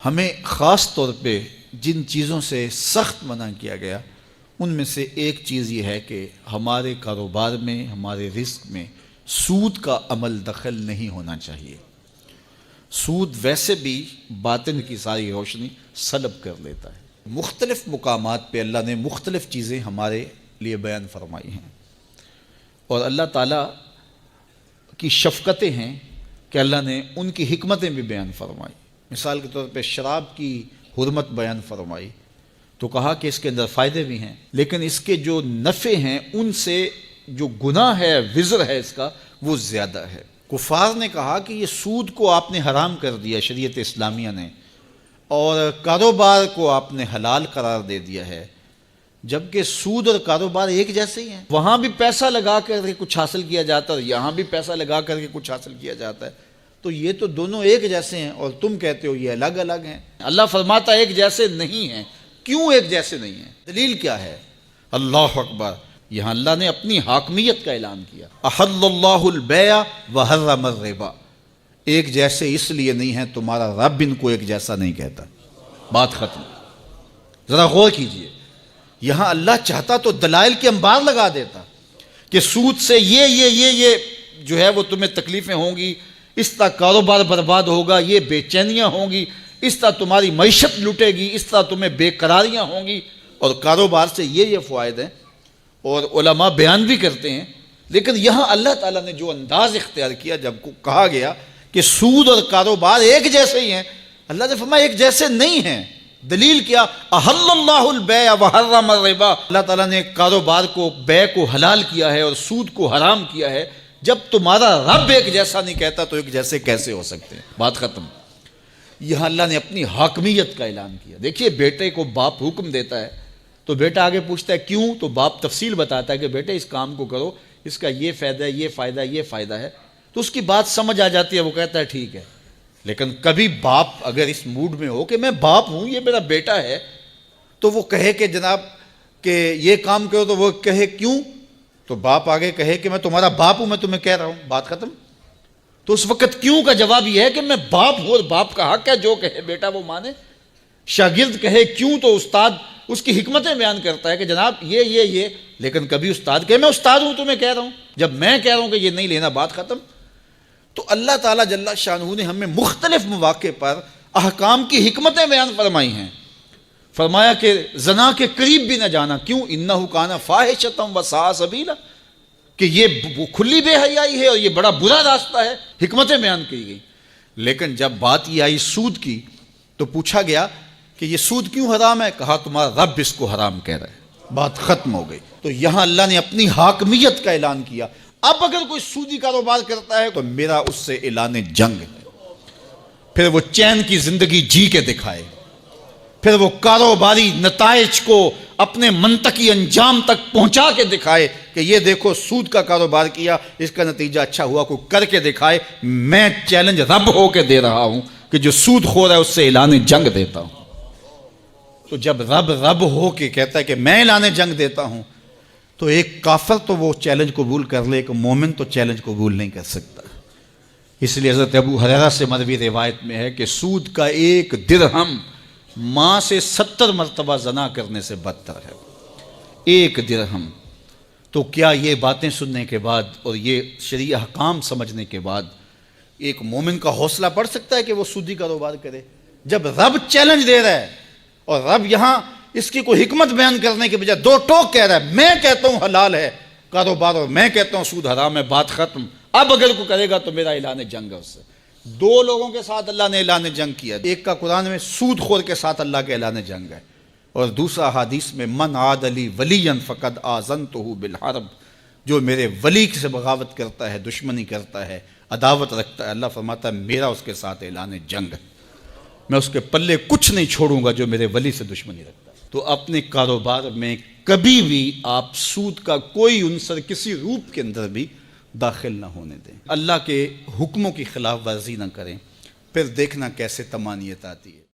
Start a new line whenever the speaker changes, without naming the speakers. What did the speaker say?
ہمیں خاص طور پہ جن چیزوں سے سخت منع کیا گیا ان میں سے ایک چیز یہ ہے کہ ہمارے کاروبار میں، ہمارے رزق میں سود کا عمل دخل نہیں ہونا چاہیے۔ سود ویسے بھی باطن کی ساری روشنی سلب کر لیتا ہے۔ مختلف مقامات پہ اللہ نے مختلف چیزیں ہمارے لیے بیان فرمائی ہیں، اور اللہ تعالیٰ کی شفقتیں ہیں کہ اللہ نے ان کی حکمتیں بھی بیان فرمائی۔ مثال کے طور پہ شراب کی حرمت بیان فرمائی تو کہا کہ اس کے اندر فائدے بھی ہیں، لیکن اس کے جو نفع ہیں ان سے جو گناہ ہے، وزر ہے اس کا، وہ زیادہ ہے۔ کفار نے کہا کہ یہ سود کو آپ نے حرام کر دیا شریعت اسلامیہ نے، اور کاروبار کو آپ نے حلال قرار دے دیا ہے، جبکہ سود اور کاروبار ایک جیسے ہی ہیں۔ وہاں بھی پیسہ لگا کر کے کچھ حاصل کیا جاتا ہے اور یہاں بھی پیسہ لگا کر کے کچھ حاصل کیا جاتا ہے، تو یہ تو دونوں ایک جیسے ہیں، اور تم کہتے ہو یہ الگ الگ ہیں۔ اللہ فرماتا ہے ایک جیسے نہیں ہیں۔ کیوں ایک جیسے نہیں ہیں؟ دلیل کیا ہے؟ اللہ اکبر! یہاں اللہ نے اپنی حاکمیت کا اعلان کیا۔ احل اللہ البیع وحرم الربا۔ ایک جیسے اس لیے نہیں ہیں، تمہارا رب ان کو ایک جیسا نہیں کہتا۔ بات ختم۔ ذرا غور کیجئے، یہاں اللہ چاہتا تو دلائل کے انبار لگا دیتا کہ سود سے یہ جو ہے وہ تمہیں تکلیفیں ہوں گی، اس طرح کاروبار برباد ہوگا، یہ بے چینیاں ہوں گی، اس طرح تمہاری معیشت لٹے گی، اس طرح تمہیں بے قراریاں ہوں گی، اور کاروبار سے یہ فوائد ہیں، اور علماء بیان بھی کرتے ہیں۔ لیکن یہاں اللہ تعالیٰ نے جو انداز اختیار کیا، جب کو کہا گیا کہ سود اور کاروبار ایک جیسے ہی ہیں، اللہ نے فرمایا ایک جیسے نہیں ہیں۔ دلیل کیا؟ احل اللہ البیع وحرم الربا۔ اللہ تعالیٰ نے کاروبار کو، بیع کو حلال کیا ہے اور سود کو حرام کیا ہے۔ جب تمہارا رب ایک جیسا نہیں کہتا تو ایک جیسے کیسے ہو سکتے ہیں؟ بات ختم۔ یہاں اللہ نے اپنی حاکمیت کا اعلان کیا۔ دیکھیے، بیٹے کو باپ حکم دیتا ہے تو بیٹا آگے پوچھتا ہے کیوں، تو باپ تفصیل بتاتا ہے کہ بیٹے اس کام کو کرو، اس کا یہ فائدہ ہے، یہ فائدہ ہے، یہ فائدہ ہے، تو اس کی بات سمجھ آ جاتی ہے، وہ کہتا ہے ٹھیک ہے۔ لیکن کبھی باپ اگر اس موڈ میں ہو کہ میں باپ ہوں، یہ میرا بیٹا ہے، تو وہ کہے کہ جناب کہ یہ کام کرو، تو وہ کہے کیوں، تو باپ آگے کہے کہ میں تمہارا باپ ہوں، میں تمہیں کہہ رہا ہوں، بات ختم۔ تو اس وقت کیوں کا جواب یہ ہے کہ میں باپ ہوں اور باپ کا حق ہے جو کہے بیٹا وہ مانے۔ شاگرد کہے کیوں، تو استاد اس کی حکمتیں بیان کرتا ہے کہ جناب یہ، لیکن کبھی استاد کہے میں استاد ہوں، تمہیں کہہ رہا ہوں، جب میں کہہ رہا ہوں کہ یہ نہیں لینا، بات ختم۔ تو اللہ تعالیٰ جل شانہ نے ہمیں مختلف مواقع پر احکام کی حکمتیں بیان فرمائی ہیں۔ فرمایا کہ زنا کے قریب بھی نہ جانا، کیوں؟ انہ کان فاحشۃ وساء سبیلا، کہ یہ کھلی بے حیائی ہے اور یہ بڑا برا راستہ ہے، حکمتیں بیان کی گئی۔ لیکن جب بات یہ آئی سود کی تو پوچھا گیا کہ یہ سود کیوں حرام ہے؟ کہا تمہارا رب اس کو حرام کہہ رہا ہے، بات ختم ہو گئی۔ تو یہاں اللہ نے اپنی حاکمیت کا اعلان کیا۔ اب اگر کوئی سودی کاروبار کرتا ہے تو میرا اس سے اعلان جنگ ہے، پھر وہ چین کی زندگی جی کے دکھائے، پھر وہ کاروباری نتائج کو اپنے منطقی انجام تک پہنچا کے دکھائے کہ یہ دیکھو سود کا کاروبار کیا، اس کا نتیجہ اچھا ہوا، کو کر کے دکھائے۔ میں چیلنج رب ہو کے دے رہا ہوں کہ جو سود خور ہے اس سے اعلان جنگ دیتا ہوں۔ تو جب رب ہو کے کہتا ہے کہ میں اعلان جنگ دیتا ہوں، تو ایک کافر تو وہ چیلنج قبول کر لے، ایک مومن تو چیلنج قبول نہیں کر سکتا۔ اس لیے حضرت ابو ہریرہ سے مروی روایت میں ہے کہ سود کا ایک درہم ماں سے 70 مرتبہ زنا کرنے سے بدتر ہے۔ ایک درہم۔ تو کیا یہ باتیں سننے کے بعد اور یہ شرعی احکام سمجھنے کے بعد ایک مومن کا حوصلہ بڑھ سکتا ہے کہ وہ سودی کاروبار کرے؟ جب رب چیلنج دے رہا ہے اور رب یہاں اس کی کوئی حکمت بیان کرنے کے بجائے دو ٹوک کہہ رہا ہے، میں کہتا ہوں حلال ہے کاروبار اور میں کہتا ہوں سود حرام ہے، بات ختم۔ اب اگر کوئی کرے گا تو میرا اعلان جنگ ہے اس سے۔ دو لوگوں کے ساتھ اللہ نے اعلان جنگ کیا، ایک کا قرآن میں سود خور کے ساتھ اللہ کے اعلان جنگ ہے، اور دوسرا حدیث میں من عاد لی ولیا فقد آذنتہ بالحرب، جو میرے ولی سے بغاوت کرتا ہے، دشمنی کرتا ہے، عداوت رکھتا ہے، اللہ فرماتا ہے میرا اس کے ساتھ اعلان جنگ ہے، میں اس کے پلے کچھ نہیں چھوڑوں گا جو میرے ولی سے دشمنی رکھتا ہے۔ تو اپنے کاروبار میں کبھی بھی آپ سود کا کوئی عنصر کسی روپ کے اندر بھی داخل نہ ہونے دیں، اللہ کے حکموں کی خلاف ورزی نہ کریں، پھر دیکھنا کیسے طمانینت آتی ہے۔